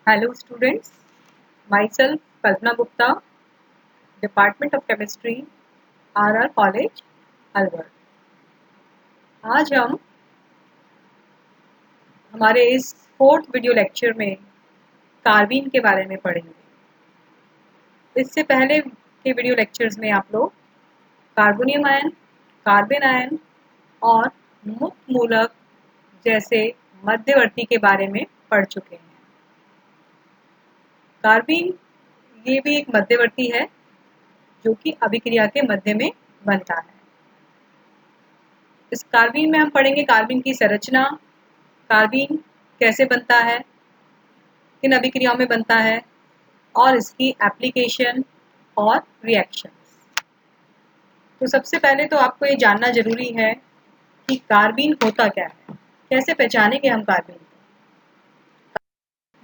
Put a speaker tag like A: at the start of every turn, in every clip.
A: Hello students, myself Kalpana Gupta, Department of Chemistry, RR College, Alwar. आज हम हमारे इस फोर्थ वीडियो लेक्चर में कार्बीन के बारे में पढ़ेंगे। इससे पहले के वीडियो लेक्चर्स में आप लोग कार्बोनियम आयन, कार्बन आयन और मुक्त मूलक जैसे मध्यवर्ती के बारे में पढ़ चुके हैं। कार्बीन ये भी एक मध्यवर्ती है जो कि अभिक्रिया के मध्य में बनता है। इस कार्बीन में हम पढ़ेंगे कार्बीन की संरचना, कार्बीन कैसे बनता है, किन अभिक्रियाओं में बनता है और इसकी एप्लीकेशन और रिएक्शंस। तो सबसे पहले तो आपको ये जानना जरूरी है कि कार्बीन होता क्या है, कैसे पहचानेंगे हम कार्बीन को।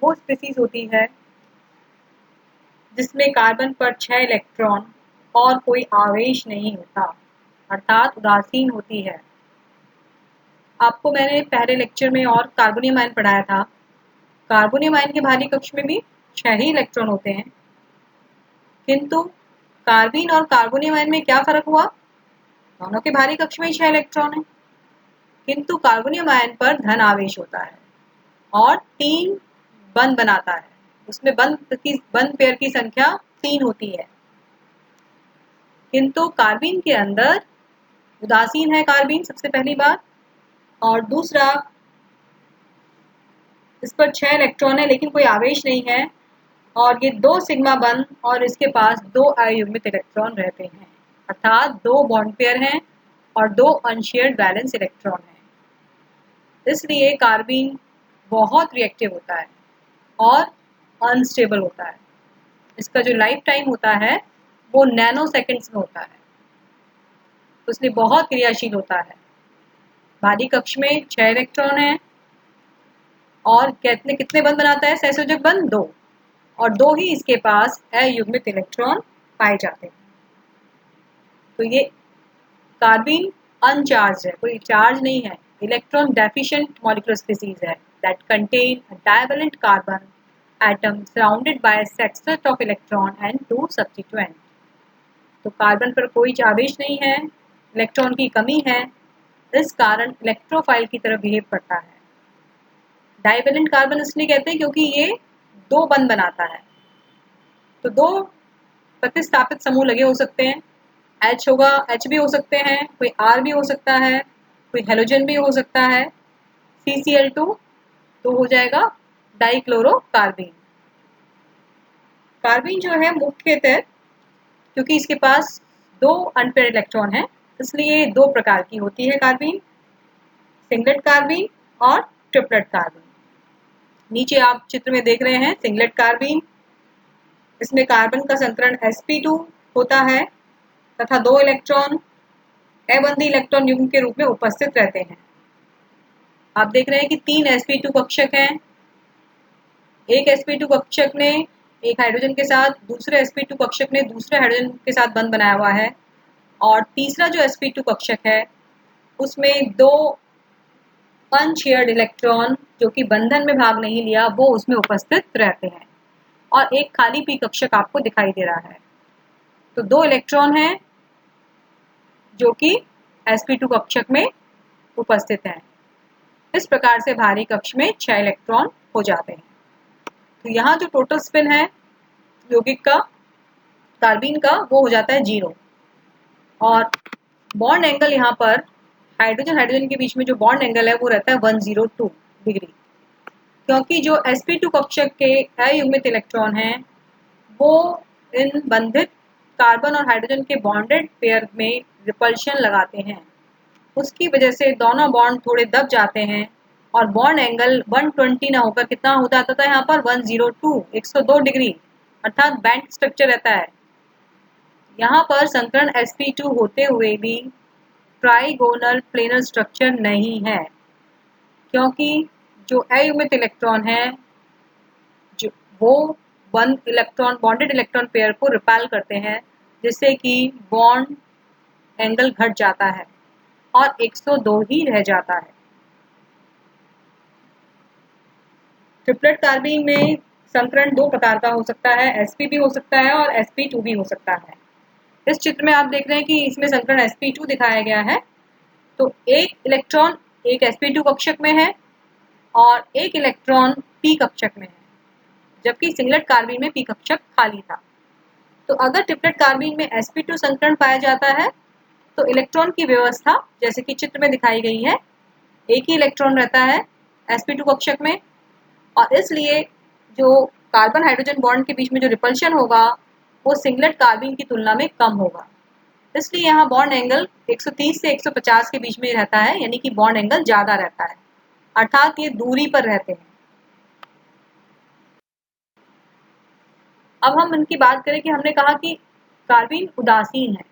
A: वो स्पीसीज होती है जिसमें कार्बन पर 6 इलेक्ट्रॉन और कोई आवेश नहीं होता, अर्थात उदासीन होती है। आपको मैंने पहले लेक्चर में और कार्बोनियम आयन पढ़ाया था। कार्बोनियम आयन के भारी कक्ष में भी 6 ही इलेक्ट्रॉन होते हैं, किंतु कार्बीन और कार्बोनियम आयन में क्या फर्क हुआ? दोनों के भारी कक्ष में ही 6 इलेक्ट्रॉन है, किंतु कार्बोनियम आयन पर धन आवेश होता है और 3 बंध बनाता है। उसमें बंध पेयर की संख्या 3 होती है, किंतु कार्बीन के अंदर उदासीन है कार्बीन, सबसे पहली बात। और दूसरा, इस पर 6 इलेक्ट्रॉन है लेकिन कोई आवेश नहीं है और ये 2 सिग्मा बंध और इसके पास 2 अयुग्मित इलेक्ट्रॉन रहते हैं, अर्थात 2 बॉन्ड पेयर हैं और 2 अनशेयर्ड वैलेंस इलेक्ट्रॉन हैं। इसलिए कार्बीन बहुत रिएक्टिव होता है और अनस्टेबल होता है। इसका जो लाइफ टाइम होता है वो नैनो सेकेंड्स में होता है, तो इसलिए बहुत क्रियाशील होता है। भारी कक्ष में 6 इलेक्ट्रॉन है और कितने बंध बनाता है? सहसंयोजक बंध 2, और 2 ही इसके पास अयुग्मित इलेक्ट्रॉन पाए जाते हैं। तो ये कार्बीन अनचार्ज है, कोई चार्ज नहीं है, इलेक्ट्रॉन डेफिशिएंट मॉलिक्यूलर स्पीसीज है that contain a divalent carbon atom surrounded by sextet of electron and 2 substituent. तो कार्बन पर कोई आवेश नहीं है, इलेक्ट्रॉन की कमी है, इस कारण इलेक्ट्रोफाइल की तरह बिहेव करता है। डाइवेलेंट कार्बन इसलिए कहते हैं क्योंकि ये 2 बंध बनाता है। तो 2 प्रतिस्थापित समूह लगे हो सकते हैं, H होगा, H भी हो सकते हैं, कोई R भी हो सकता है, कोई हेलोजन भी हो सकता है, CCl2 तो हो जाएगा डाइक्लोरोकार्बीन। कार्बीन जो है मुख्यतः क्योंकि इसके पास 2 अनपेयर्ड इलेक्ट्रॉन है इसलिए 2 प्रकार की होती है कार्बीन, सिंगलेट कार्बीन और ट्रिपलेट कार्बीन। नीचे आप चित्र में देख रहे हैं सिंगलेट कार्बीन। इसमें कार्बन का संकरण sp2 होता है तथा 2 इलेक्ट्रॉन अबंधी इलेक्ट्रॉन युग्म के रूप में उपस्थित रहते हैं। आप देख रहे हैं कि 3 sp2 कक्षक हैं। एक sp2 कक्षक ने एक हाइड्रोजन के साथ, दूसरे sp2 कक्षक ने दूसरे हाइड्रोजन के साथ बंध बनाया हुआ है और तीसरा जो sp2 कक्षक है उसमें 2 अनशेयर्ड इलेक्ट्रॉन जो कि बंधन में भाग नहीं लिया वो उसमें उपस्थित रहते हैं और एक खाली p कक्षक आपको दिखाई दे रहा है। तो 2 इलेक्ट्रॉन हैं जो कि sp2 कक्षक में उपस्थित हैं। इस प्रकार से भारी कक्ष में 6 इलेक्ट्रॉन हो जाते हैं। तो यहाँ जो टोटल स्पिन है यौगिक का, कार्बीन का, वो हो जाता है 0 और बॉन्ड एंगल यहाँ पर हाइड्रोजन हाइड्रोजन के बीच में जो बॉन्ड एंगल है वो रहता है 102 डिग्री, क्योंकि जो sp2 कक्षक के अयुग्मित इलेक्ट्रॉन हैं वो इन बंधित कार्बन और हाइड्रोजन के बॉन्डेड पेयर में रिपल्शन लगाते हैं। उसकी वजह से दोनों बॉन्ड थोड़े दब जाते हैं और बॉन्ड एंगल 120 ना होकर कितना हो जाता था यहाँ पर 102 डिग्री, अर्थात बैंड स्ट्रक्चर रहता है। यहाँ पर संकरण sp2 होते हुए भी ट्राइगोनल प्लेनर स्ट्रक्चर नहीं है, क्योंकि जो अयुग्मित इलेक्ट्रॉन है जो वो बॉन्डेड इलेक्ट्रॉन पेयर को रिपेल करते हैं, जिससे कि बॉन्ड एंगल घट जाता है और 102 ही रह जाता है। ट्रिपलेट कार्बीन में संकरण दो प्रकार का हो सकता है, sp भी हो सकता है और sp2 भी हो सकता है। इस चित्र में आप देख रहे हैं कि इसमें संकरण sp2 दिखाया गया है। तो एक इलेक्ट्रॉन एक sp2 कक्षक में है और एक इलेक्ट्रॉन p कक्षक में है, जबकि सिंगलेट कार्बाइन में p कक्षक खाली था। तो अगर ट्रिपलेट कार्बाइन में sp2 संकरण पाया जाता है तो इलेक्ट्रॉन की व्यवस्था जैसे कि चित्र में दिखाई गई है, एक ही इलेक्ट्रॉन रहता है sp2 कक्षक में, और इसलिए जो कार्बन हाइड्रोजन बॉन्ड के बीच में जो रिपल्शन होगा वो सिंगलेट कार्बाइन की तुलना में कम होगा। इसलिए यहाँ बॉन्ड एंगल 130 से 150 के बीच में रहता है, यानी कि बॉन्ड एंगल ज्यादा रहता है, अर्थात ये दूरी पर रहते हैं। अब हम इनकी बात करें कि हमने कहा कि कार्बाइन उदासीन है,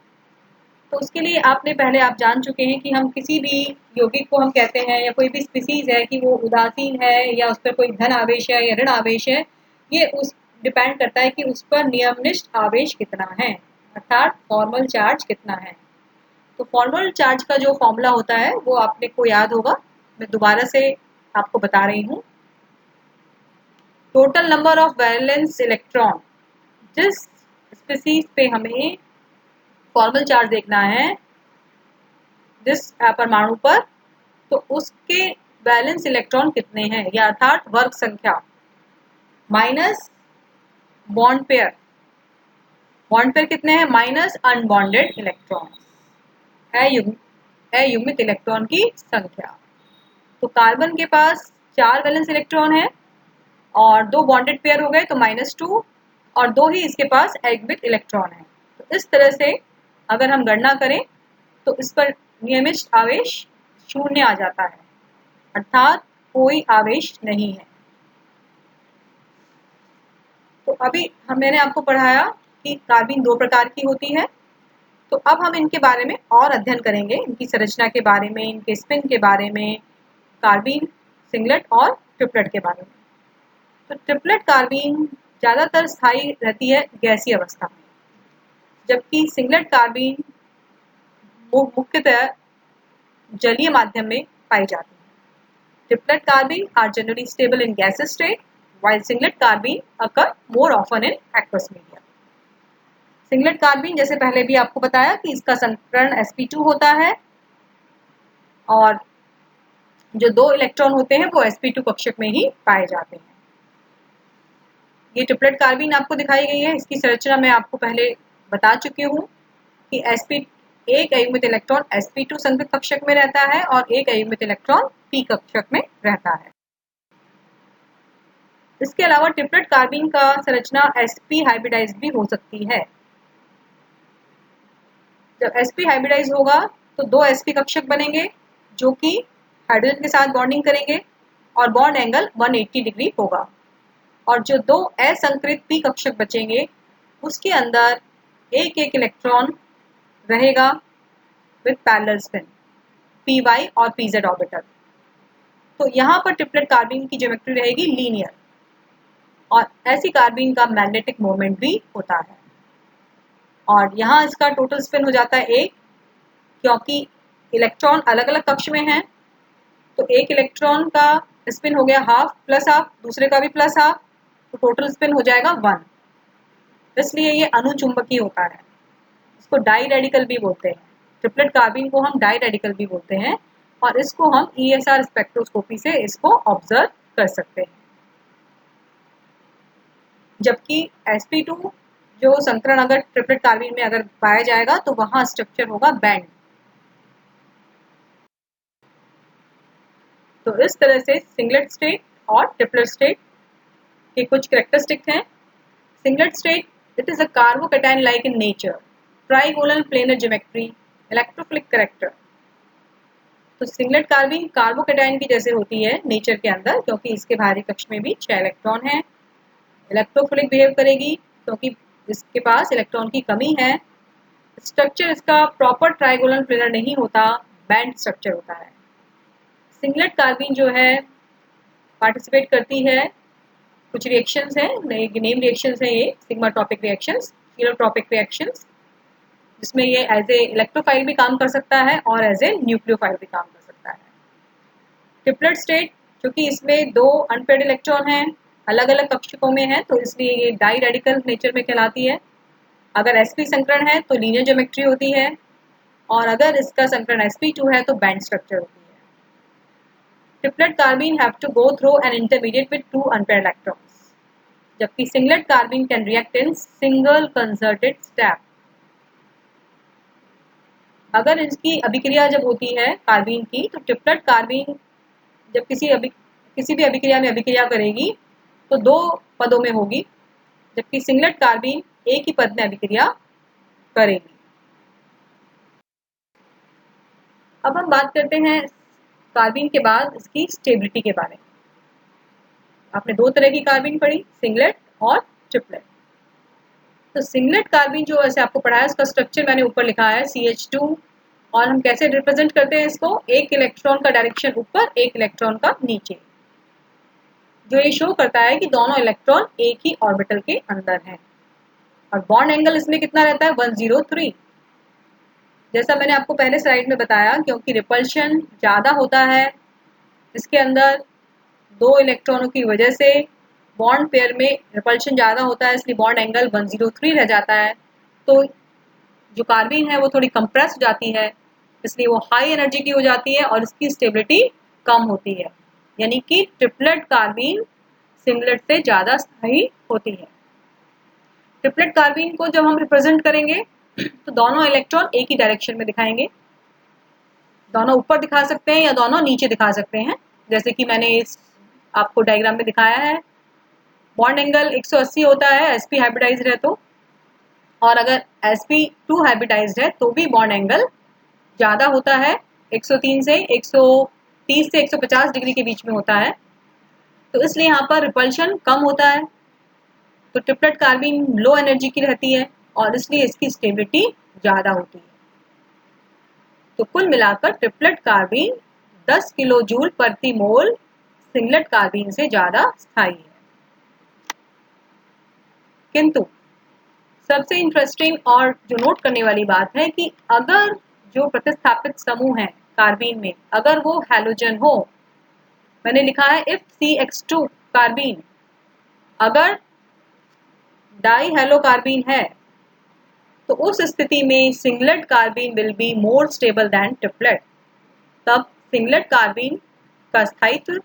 A: तो उसके लिए आप जान चुके हैं कि हम किसी भी यौगिक को हम कहते हैं या कोई भी स्पीसीज है कि वो उदासीन है या उस पर कोई धन आवेश है या ऋण आवेश है, ये उस डिपेंड करता है कि उस पर नियमनिष्ठ आवेश कितना है, अर्थात फॉर्मल चार्ज कितना है। तो फॉर्मल चार्ज का जो फॉर्मूला होता है वो आपने को याद होगा, मैं दोबारा से आपको बता रही हूँ। Total number of valence electron, जिस स्पीसीज पे हमें फॉर्मल चार्ज देखना है जिस परमाणु पर, तो उसके वैलेंस इलेक्ट्रॉन कितने हैं, या अर्थात वर्ग संख्या minus bond pair, bond pair कितने हैं माइनस अनबॉन्डेड इलेक्ट्रॉन, अयुग्मित इलेक्ट्रॉन की संख्या। तो कार्बन के पास 4 वैलेंस इलेक्ट्रॉन है और 2 बॉन्डेड पेयर हो गए तो -2, और 2 ही इसके पास अयुग्मित इलेक्ट्रॉन है। तो इस तरह से अगर हम गणना करें तो इस पर नियमित आवेश 0 आ जाता है, अर्थात कोई आवेश नहीं है। तो अभी मैंने आपको पढ़ाया कि कार्बाइन 2 प्रकार की होती है। तो अब हम इनके बारे में और अध्ययन करेंगे, इनकी संरचना के बारे में, इनके स्पिन के बारे में, कार्बाइन, सिंगलेट और ट्रिपलेट के बारे में। तो ट्रिपलेट कार्बाइन ज़्यादातर स्थायी रहती है गैसीय अवस्था में, जबकि सिंगलेट कार्बाइन मुख्यतः जलीय माध्यम में पाई जाती है। Triplet carbene are generally stable in gaseous state, while singlet carbene occur more often in aqueous media. Singlet carbene जैसे पहले भी आपको बताया कि इसका संकरण sp2 होता है और जो 2 इलेक्ट्रॉन होते हैं वो sp2 कक्षक में ही पाए जाते हैं। ये ट्रिपलेट कार्बाइन आपको दिखाई गई है, इसकी संरचना मैं आपको पहले बता चुकी हूँ कि एक अयुग्मित इलेक्ट्रॉन sp2 संगृत कक्षक में रहता है और एक अयुग्मित इलेक्ट्रॉन p कक्षक में रहता है। इसके अलावा ट्रिपलेट कार्बाइन का संरचना sp हाइब्रिडाइज भी हो सकती है। जब sp हाइब्रिडाइज होगा तो 2 sp कक्षक बनेंगे जो कि हाइड्रोजन के साथ बॉन्डिंग करेंगे और बॉन्ड एंगल 180 डिग्री होगा, और जो 2 असंकृत p कक्षक बचेंगे उसके अंदर एक इलेक्ट्रॉन रहेगा विद पैरेलल स्पिन py और pz ऑर्बिटल। तो यहाँ पर ट्रिपलेट कार्बाइन की ज्योमेट्री रहेगी लीनियर, और ऐसी कार्बाइन का मैग्नेटिक मोमेंट भी होता है, और यहाँ इसका टोटल स्पिन हो जाता है 1, क्योंकि इलेक्ट्रॉन अलग अलग कक्ष में हैं। तो एक इलेक्ट्रॉन का स्पिन हो गया हाफ प्लस हाफ, दूसरे का भी प्लस हाफ, तो टोटल स्पिन हो जाएगा 1। इसलिए ये अनुचुंबकीय होता है, इसको डाई रेडिकल भी बोलते हैं। ट्रिपलेट कार्बाइन को हम डाई रेडिकल भी बोलते हैं, और इसको हम ESR स्पेक्ट्रोस्कोपी से इसको ऑब्जर्व कर सकते हैं। जबकि sp2 जो संकरण अगर ट्रिपलेट कार्बाइन में अगर पाया जाएगा तो वहां स्ट्रक्चर होगा बैंड। तो इस तरह से सिंगलेट स्टेट और ट्रिपलेट स्टेट के कुछ कैरेक्टरिस्टिक हैं। Singlet state, it is a carbocation like in nature, trigonal planar geometry, electrophilic character. तो सिंगलेट कार्बाइन कार्बोकैटायन की जैसे होती है नेचर के अंदर, क्योंकि इसके बाहरी कक्ष में भी 6 इलेक्ट्रॉन हैं। इलेक्ट्रोफिलिक बिहेव करेगी क्योंकि इसके पास इलेक्ट्रॉन की कमी है। स्ट्रक्चर इसका प्रॉपर ट्राइगोनल प्लेनर नहीं होता, बैंड स्ट्रक्चर होता है। सिंगलेट कार्बाइन जो है पार्टिसिपेट करती है कुछ रिएक्शंस हैं, नेम रिएक्शंस हैं ये, सिग्माट्रोपिक रिएक्शंस, फिलोट्रोपिक रिएक्शंस, जिसमें ये एज ए इलेक्ट्रोफाइल भी काम कर सकता है और एज ए न्यूक्लियोफाइल भी काम कर सकता है। ट्रिपलेट स्टेट, क्योंकि इसमें 2 अनपेयर्ड इलेक्ट्रॉन हैं अलग अलग कक्षकों में है, तो इसलिए ये डाई रेडिकल नेचर में कहलाती है। अगर sp संकरण है तो लीनियर ज्योमेट्री होती है, और अगर इसका संकरण sp2 है तो बैंड स्ट्रक्चर होती है। Triplet carbene have to go through an intermediate with 2 unpaired electrons, जबकि singlet carbene can react in single concerted step. अगर इसकी अभिक्रिया जब होती है कार्बीन की, तो ट्रिपलेट कार्बीन जब किसी भी अभिक्रिया में अभिक्रिया करेगी तो 2 पदों में होगी, जबकि सिंगलेट कार्बीन एक ही पद में अभिक्रिया करेगी। अब हम बात करते हैं कार्बीन के बाद इसकी स्टेबिलिटी के बारे में। आपने 2 तरह की कार्बीन पढ़ी, सिंगलेट और ट्रिपलेट। तो सिंगलेट कार्बीन जो ऐसे आपको पढ़ा है, उसका स्ट्रक्चर मैंने ऊपर लिखा है CH2, और हम कैसे रिप्रेजेंट करते हैं इसको, एक इलेक्ट्रॉन का डायरेक्शन ऊपर, एक इलेक्ट्रॉन का नीचे, जो ये शो करता है कि दोनों इलेक्ट्रॉन एक ही ऑर्बिटल के अंदर हैं। और बॉन्ड एंगल इसमें कितना रहता है, 103। जैसा मैंने आपको पहले स्लाइड में बताया, क्योंकि रिपल्शन ज़्यादा होता है इसके अंदर 2 इलेक्ट्रॉनों की वजह से, बॉन्ड पेयर में रिपल्शन ज़्यादा होता है, इसलिए बॉन्ड एंगल 103 रह जाता है। तो जो कार्बीन है वो थोड़ी कंप्रेस हो जाती है, इसलिए वो हाई एनर्जी की हो जाती है और इसकी स्टेबिलिटी कम होती है, यानी कि ट्रिपलेट कार्बीन सिंगलेट से ज़्यादा स्थायी होती है। ट्रिपलेट कार्बीन को जब हम रिप्रेजेंट करेंगे तो दोनों इलेक्ट्रॉन एक ही डायरेक्शन में दिखाएंगे, दोनों ऊपर दिखा सकते हैं या दोनों नीचे दिखा सकते हैं, जैसे कि मैंने इस आपको डायग्राम में दिखाया है। बॉन्ड एंगल 180 होता है sp हाइब्रिडाइज्ड है तो, और अगर sp2 हाइब्रिडाइज्ड है तो भी बॉन्ड एंगल ज़्यादा होता है, 103 से 130 से 150 डिग्री के बीच में होता है, तो इसलिए यहाँ पर रिपल्शन कम होता है। तो ट्रिपलेट कार्बीन लो एनर्जी की रहती है और इसलिए इसकी स्टेबिलिटी ज़्यादा होती है। तो कुल मिलाकर ट्रिपलेट कार्बीन 10 किलो जूल प्रति मोल सिंगलेट कार्बीन से ज़्यादा स्थायी है। किंतु सबसे इंटरेस्टिंग और जो नोट करने वाली बात है कि अगर जो प्रतिस्थापित समूह है कार्बीन में, अगर वो हैलोजन हो, मैंने लिखा है इफ CH2 कार्बीन अगर डाई हेलो कार्बीन है, तो उस स्थिति में singlet carbene will be more stable then triplet. तब सिंगलेट कार्बीन का स्थायित्व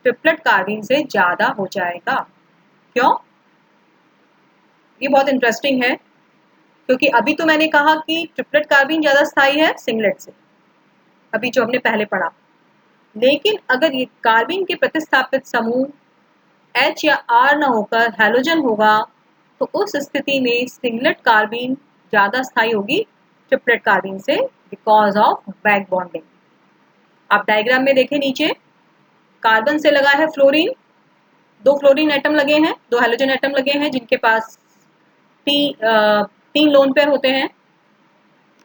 A: ट्रिपलेट कार्बीन से ज़्यादा हो जाएगा। क्यों? ये बहुत इंटरेस्टिंग है, क्योंकि अभी तो मैंने कहा कि ट्रिपलेट कार्बीन ज़्यादा स्थायी है सिंगलेट से, अभी जो हमने पहले पढ़ा, लेकिन अगर ये कार्बीन के प्रतिस्थापित समूह H या R न होकर हैलोजन होगा, तो उस स्थिति में सिंगलेट कार्बीन ज़्यादा स्थायी होगी ट्रिपलेट कार्बीन से, बिकॉज ऑफ बैक बॉन्डिंग। आप डायग्राम में देखें नीचे, कार्बन से लगा है फ्लोरीन, 2 फ्लोरीन एटम लगे हैं, 2 हैलोजन एटम लगे हैं जिनके पास 3 लोन पेयर होते हैं,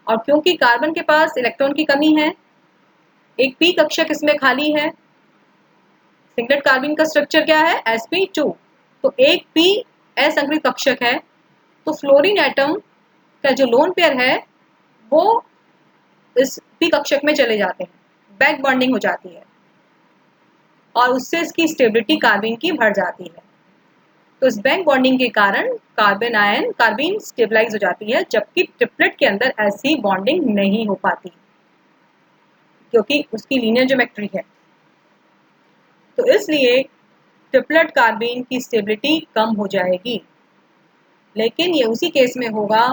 A: और क्योंकि कार्बन के पास इलेक्ट्रॉन की कमी है, एक p कक्षक इसमें खाली है। सिंगलेट कार्बीन का स्ट्रक्चर क्या है, sp2, तो एक p असंकृत कक्षक है, तो फ्लोरीन एटम का जो लोन पेयर है वो इस p कक्षक में चले जाते हैं, बैक बॉन्डिंग हो जाती है और उससे इसकी स्टेबिलिटी कार्बीन की बढ़ जाती है। तो इस बैक बॉन्डिंग के कारण कार्बीन स्टेबलाइज हो जाती है, जबकि ट्रिपलेट के अंदर ऐसी बॉन्डिंग नहीं हो पाती क्योंकि उसकी लीनियर ज्योमेट्री है। तो इसलिए ट्रिपलेट कार्बीन की स्टेबिलिटी कम हो जाएगी, लेकिन ये उसी केस में होगा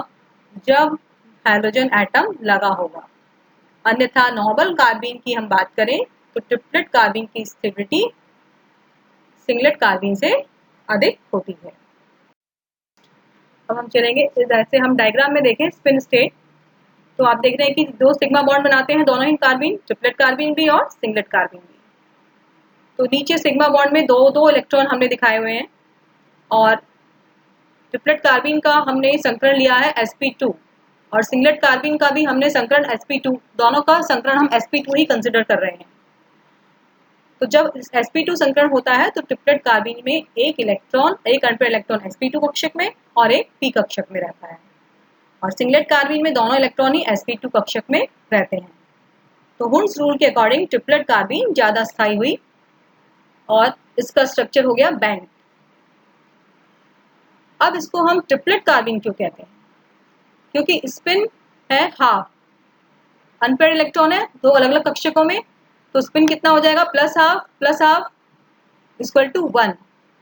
A: जब हाइड्रोजन एटम लगा होगा। अन्यथा नॉर्मल कार्बीन की हम बात करें तो ट्रिपलेट कार्बीन की स्टेबिलिटी सिंगलेट कार्बीन से अधिक होती है। अब हम चलेंगे, जैसे हम डायग्राम में देखें स्पिन स्टेट, तो आप देख रहे हैं कि 2 सिग्मा बॉन्ड बनाते हैं दोनों ही कार्बीन, ट्रिपलेट कार्बीन भी और सिंगलेट कार्बीन भी। तो नीचे सिग्मा बॉन्ड में 2 इलेक्ट्रॉन हमने दिखाए हुए हैं, और ट्रिपलेट कार्बीन का हमने संकरण लिया है sp2, और सिंगलेट कार्बीन का भी हमने संकरण sp2, दोनों का संकरण हम sp2 ही कंसिडर कर रहे हैं। तो जब sp2 संकरण होता है तो ट्रिपलेट कार्बीन में एक अनपेयर इलेक्ट्रॉन sp2 कक्षक में और एक p कक्षक में रहता है, और सिंगलेट कार्बीन में दोनों इलेक्ट्रॉन ही sp2 कक्षक में रहते हैं। तो हुंस रूल के अकॉर्डिंग ट्रिपलेट कार्बीन ज़्यादा स्थायी हुई और इसका स्ट्रक्चर हो गया बैंड। अब इसको हम ट्रिपलेट कार्बीन क्यों कहते हैं? क्योंकि स्पिन है हाफ, अनपेयर्ड इलेक्ट्रॉन है दो अलग अलग कक्षकों में, तो स्पिन कितना हो जाएगा? Plus half equal to 1।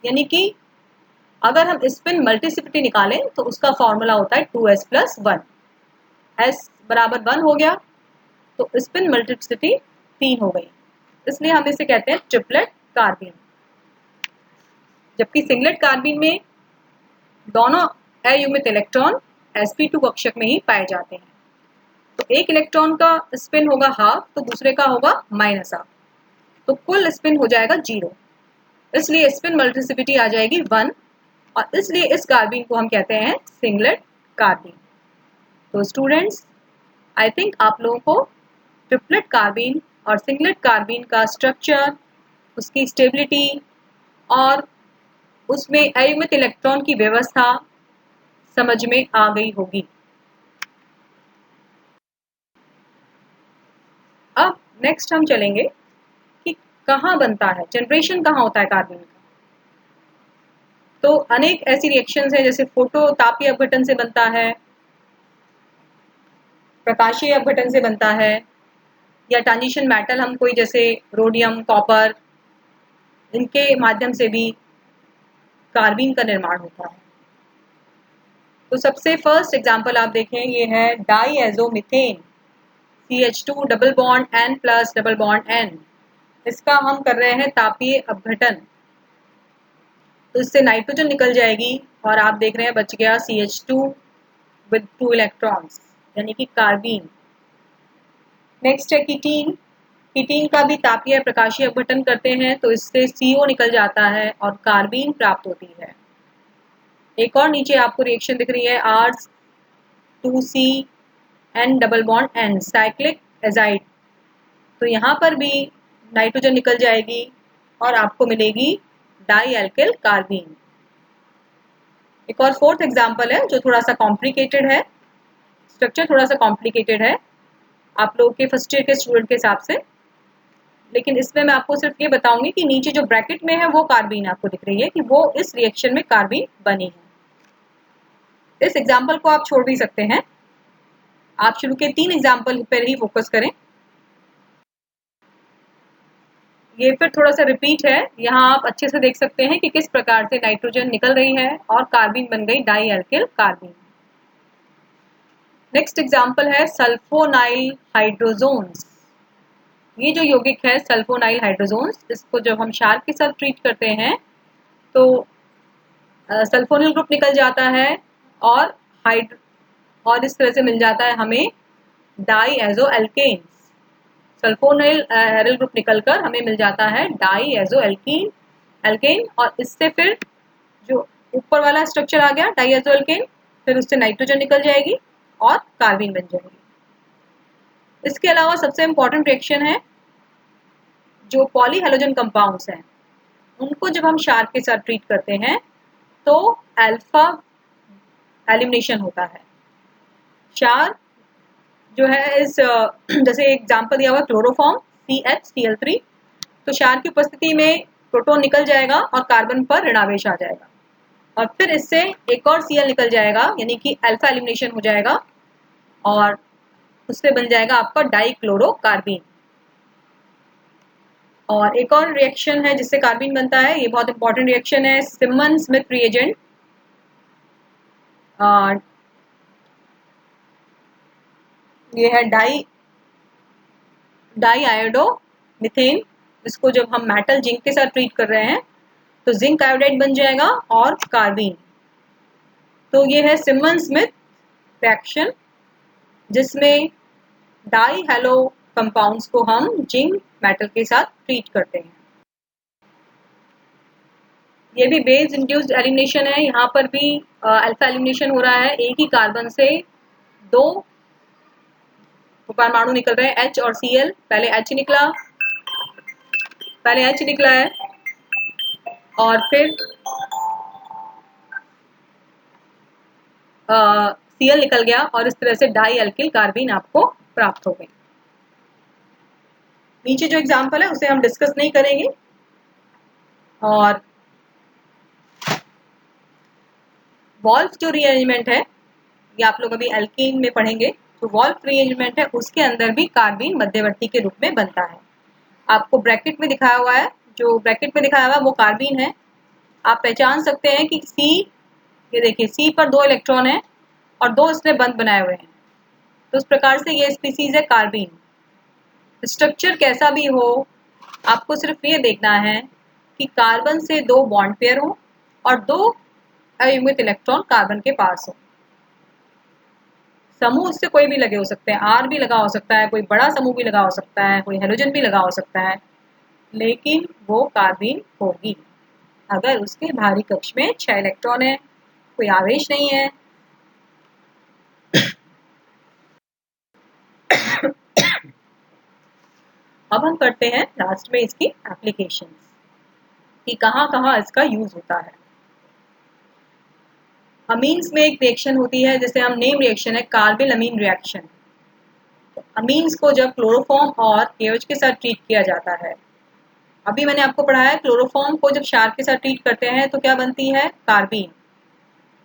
A: यानी कि अगर हम स्पिन मल्टीप्लिसिटी निकालें तो उसका फॉर्मूला होता है 2s प्लस 1। s बराबर 1 हो गया तो स्पिन मल्टीप्लिसिटी 3 हो गई, इसलिए हम इसे कहते हैं ट्रिपलेट कार्बीन। जबकि सिंगलेट कार्बीन में दोनों अयुग्मित इलेक्ट्रॉन sp2 कक्षक में ही पाए जाते हैं। तो एक इलेक्ट्रॉन का स्पिन होगा हाफ तो दूसरे का होगा माइनस हाफ, तो कुल स्पिन हो जाएगा 0, इसलिए स्पिन मल्टीप्लिसिटी आ जाएगी 1 और इसलिए इस कार्बीन को हम कहते हैं सिंगलेट कार्बीन। तो स्टूडेंट्स, आई थिंक आप लोगों को ट्रिपलेट कार्बीन और सिंगलेट कार्बीन का स्ट्रक्चर, उसकी स्टेबिलिटी और उसमें अयुग्मित इलेक्ट्रॉन की व्यवस्था समझ में आ गई होगी। अब नेक्स्ट हम चलेंगे कि कहाँ बनता है, जनरेशन कहाँ होता है कार्बन का। तो अनेक ऐसी रिएक्शंस हैं, जैसे फोटो तापीय अपघटन से बनता है, प्रकाशीय अपघटन से बनता है, या ट्रांजिशन मेटल हम कोई जैसे रोडियम, कॉपर, इनके माध्यम से भी कार्बीन का निर्माण होता है। तो सबसे फर्स्ट एग्जांपल आप देखें, ये है डाईएजोमीथेन, CH2 double bond N plus double bond N। इसका हम कर रहे हैं तापीय अपघटन, तो इससे नाइट्रोजन निकल जाएगी और आप देख रहे हैं बच गया CH2 विद 2 इलेक्ट्रॉन्स, यानी कि कार्बीन। नेक्स्ट है कीटीन। कीटीन का भी तापीय प्रकाशीय अपघटन करते हैं तो इससे CO निकल जाता है और कार्बीन प्राप्त होती है। एक और नीचे आपको रिएक्शन दिख रही है R2C N double bond N, cyclic azide. तो यहाँ पर भी नाइट्रोजन निकल जाएगी और आपको मिलेगी डाई एल्किल कार्बीन। एक और फोर्थ एग्जांपल है जो थोड़ा सा कॉम्प्लिकेटेड है, स्ट्रक्चर थोड़ा सा कॉम्प्लिकेटेड है आप लोगों के फर्स्ट ईयर के स्टूडेंट के हिसाब से, लेकिन इसमें मैं आपको सिर्फ ये बताऊंगी कि नीचे जो ब्रैकेट में है वो कार्बीन आपको दिख रही है कि वो इस रिएक्शन में कार्बीन बनी है। इस एग्जाम्पल को आप छोड़ भी सकते हैं, आप शुरू के 3 एग्जाम्पल पर ही फोकस करें। ये फिर थोड़ा सा रिपीट है, यहाँ आप अच्छे से देख सकते हैं कि किस प्रकार से नाइट्रोजन निकल रही है और कार्बीन बन गई di alkyl carbene. Next example है सल्फोनाइल हाइड्रोजोन्स। ये जो यौगिक है सल्फोनाइल हाइड्रोजोन्स, इसको जब हम क्षार के साथ ट्रीट करते हैं तो सल्फोनिल ग्रुप निकल जाता है और इस तरह से मिल जाता है हमें di azo alkane. Sulfonyl aryl group निकलकर हमें मिल जाता है डाई एजो एल्केन, और इससे फिर जो ऊपर वाला स्ट्रक्चर आ गया डाई एजो एल्केन, फिर उससे नाइट्रोजन निकल जाएगी और कार्बीन बन जाएगी। इसके अलावा सबसे इम्पॉर्टेंट रिएक्शन है जो पॉलीहेलोजन कंपाउंड्स हैं, उनको जब हम क्षार के साथ ट्रीट करते हैं तो अल्फा एलिमिनेशन होता है। क्षार जो है इस जैसे एग्जांपल दिया हुआ क्लोरोफॉर्म CHCl3, तो क्षार की उपस्थिति में प्रोटॉन निकल जाएगा और कार्बन पर ऋणावेश आ जाएगा और फिर इससे एक और Cl निकल जाएगा, यानी कि अल्फा एलिमिनेशन हो जाएगा और उससे बन जाएगा आपका डाइक्लोरोकार्बीन। और एक और रिएक्शन है जिससे कार्बीन बनता है, ये बहुत इंपॉर्टेंट रिएक्शन है, सिमन स्मिथ रिएजेंट। ये है डाई आयोडो मिथेन। इसको जब हम मेटल जिंक के साथ ट्रीट कर रहे हैं तो जिंक आयोडाइड बन जाएगा और कार्बीन। तो ये है सिमन स्मिथ रिएक्शन जिसमें डाई हेलो कंपाउंड्स को हम जिंक मेटल के साथ ट्रीट करते हैं। ये भी बेस इंड्यूस्ड एलिमिनेशन है, यहाँ पर भी अल्फा एलिमिनेशन हो रहा है, एक ही कार्बन से 2 परमाणु निकल रहे हैं H और Cl। पहले H निकला है और फिर Cl निकल गया और इस तरह से डाई एल्किल कार्बीन आपको प्राप्त हो गई। नीचे जो एग्जाम्पल है उसे हम डिस्कस नहीं करेंगे। और वॉल्फ जो रीअरेंजमेंट है, ये आप लोग अभी एल्कीन में पढ़ेंगे, तो वॉल्फ रीअरेंजमेंट है उसके अंदर भी कार्बीन मध्यवर्ती के रूप में बनता है। आपको ब्रैकेट में दिखाया हुआ है, जो ब्रैकेट में दिखाया हुआ है वो कार्बीन है। आप पहचान सकते हैं कि सी, ये देखिए सी पर 2 इलेक्ट्रॉन है और 2 इसने बंद बनाए हुए हैं, तो उस प्रकार से ये स्पीसीज है कार्बीन। स्ट्रक्चर कैसा भी हो, आपको सिर्फ ये देखना है कि कार्बन से 2 बॉन्ड पेयर हो और 2 अयुग्मित इलेक्ट्रॉन कार्बन के पास हो। समूह उससे कोई भी लगे हो सकते हैं, आर भी लगा हो सकता है, कोई बड़ा समूह भी लगा हो सकता है, कोई हेलोजन भी लगा हो सकता है, लेकिन वो कार्बीन होगी। अगर उसके बाहरी कक्ष में 6 इलेक्ट्रॉन है, कोई आवेश नहीं है, अब हम करते हैं लास्ट में इसकी एप्लीकेशंस कि कहाँ इसका यूज होता है। अमीन्स में एक रिएक्शन होती है, जैसे हम नेम रिएक्शन है कार्बिल अमीन रिएक्शन। तो अमीन्स को जब क्लोरोफॉर्म और KOH के साथ ट्रीट किया जाता है, अभी मैंने आपको पढ़ाया क्लोरोफॉर्म को जब क्षार के साथ ट्रीट करते हैं तो क्या बनती है, कार्बीन।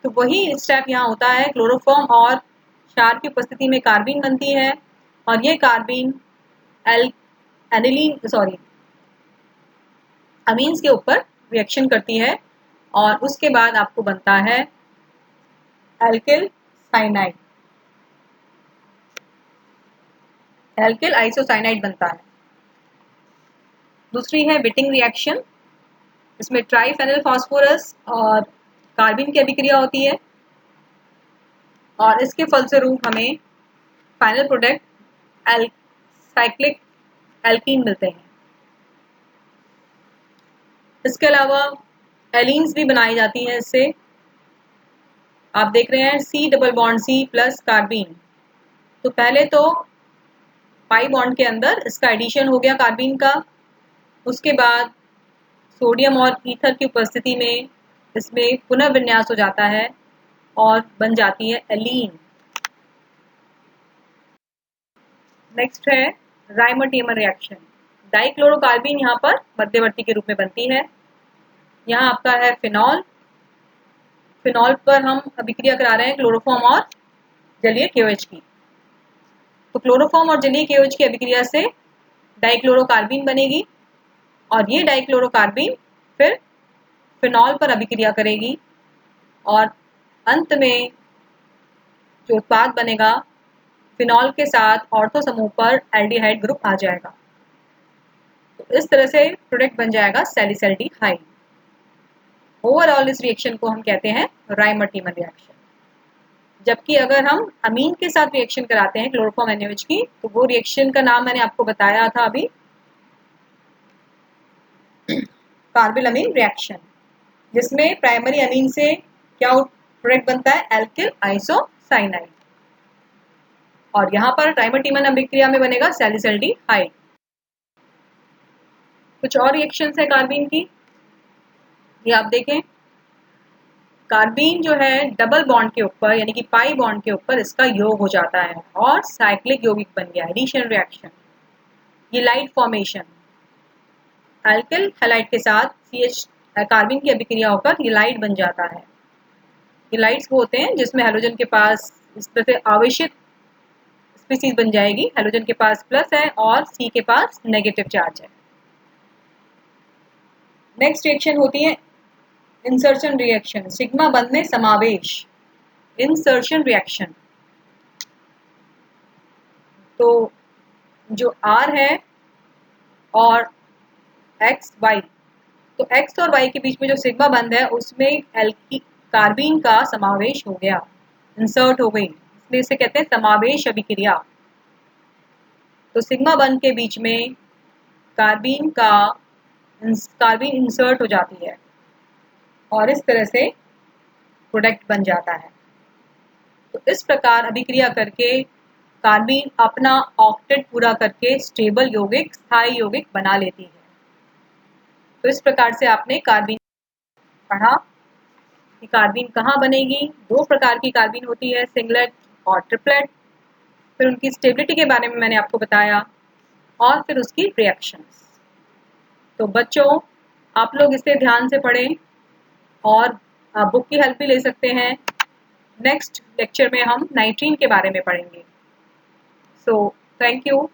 A: तो वही स्टेप यहाँ होता है, क्लोरोफॉर्म और क्षार की उपस्थिति में कार्बीन बनती है और ये कार्बीन अमीन्स के ऊपर रिएक्शन करती है और उसके बाद आपको बनता है एल्किल साइनाइड, एल्किल आइसोसाइनाइड बनता है। दूसरी है विटिंग रिएक्शन, इसमें ट्राइफेनल फास्फोरस और कार्बन की अभिक्रिया होती है और इसके फलस्वरूप हमें फाइनल प्रोडक्ट साइक्लिक एल्कीन मिलते हैं। इसके अलावा एलीन्स भी बनाई जाती हैं इससे। आप देख रहे हैं C double bond C plus carbene, तो पहले तो पाई बॉन्ड के अंदर इसका एडिशन हो गया कार्बीन का, उसके बाद सोडियम और ईथर की उपस्थिति में इसमें पुनर्विन्यास हो जाता है और बन जाती है एलीन। नेक्स्ट है राइमर-टेमर रिएक्शन, डाइक्लोरोकार्बीन यहाँ पर मध्यवर्ती के रूप में बनती है। यहाँ आपका है फिनॉल, फिनॉल पर हम अभिक्रिया करा रहे हैं क्लोरोफॉर्म और जलीय KOH की, तो क्लोरोफॉर्म और जलीय KOH की अभिक्रिया से डाइक्लोरोकार्बीन बनेगी और ये डाइक्लोरोकार्बीन फिर फिनॉल पर अभिक्रिया करेगी और अंत में जो उत्पाद बनेगा फिनॉल के साथ ऑर्थो समूह पर एल्डिहाइड ग्रुप आ जाएगा। तो इस तरह से प्रोडक्ट बन जाएगा सैलिसैल्डिहाइड। ओवरऑल इस रिएक्शन को हम कहते हैं राइमर-टेमर रिएक्शन। जबकि अगर हम अमीन के साथ रिएक्शन कराते हैं क्लोरोफॉर्म NaOH की, तो वो रिएक्शन का नाम मैंने आपको बताया था अभी, कार्बिल अमीन रिएक्शन, जिसमें प्राइमरी अमीन से क्या प्रोडक्ट बनता है, एल्किल आइसोसाइनाइड, और यहाँ पर राइमर-टेमर अभिक्रिया में बनेगा सैलिसैल्डिहाइड। कुछ और रिएक्शंस है कार्बीन की, ये आप देखें। कार्बीन जो है डबल बॉन्ड के ऊपर यानी कि पाई बॉन्ड के ऊपर इसका योग हो जाता है और साइक्लिक यौगिक बन गया, एडिशन रिएक्शन। ये लाइट फॉर्मेशन, एल्किल हैलाइड के साथ CH कार्बन की अभिक्रिया होकर ये लाइट बन जाता है। ये लाइट्स वो होते हैं जिसमें हेलोजन के पास इस तरह से आवेशित स्पीसीज बन जाएगी, हेलोजन के पास प्लस है और C के पास नेगेटिव चार्ज है। नेक्स्ट रिएक्शन होती है इंसर्शन रिएक्शन, सिग्मा बंध में समावेश, इंसर्शन रिएक्शन। तो जो R है और X Y, तो X और Y के बीच में जो सिग्मा बंध है उसमें कार्बीन का समावेश हो गया, इंसर्ट हो गई, इसलिए इसे कहते हैं समावेश अभिक्रिया। तो सिग्मा बंध के बीच में कार्बीन इंसर्ट हो जाती है और इस तरह से प्रोडक्ट बन जाता है। तो इस प्रकार अभिक्रिया करके कार्बीन अपना ऑक्टेट पूरा करके स्टेबल यौगिक, स्थायी यौगिक बना लेती है। तो इस प्रकार से आपने कार्बीन पढ़ा कि कार्बीन कहाँ बनेगी। 2 प्रकार की कार्बीन होती है, सिंगलेट और ट्रिपलेट। फिर उनकी स्टेबिलिटी के बारे में मैंने आपको बताया और फिर उसकी रिएक्शंस। तो बच्चों, आप लोग इसे ध्यान से पढ़ें और बुक की हेल्प भी ले सकते हैं। नेक्स्ट लेक्चर में हम नाइट्रीन के बारे में पढ़ेंगे। So thank you.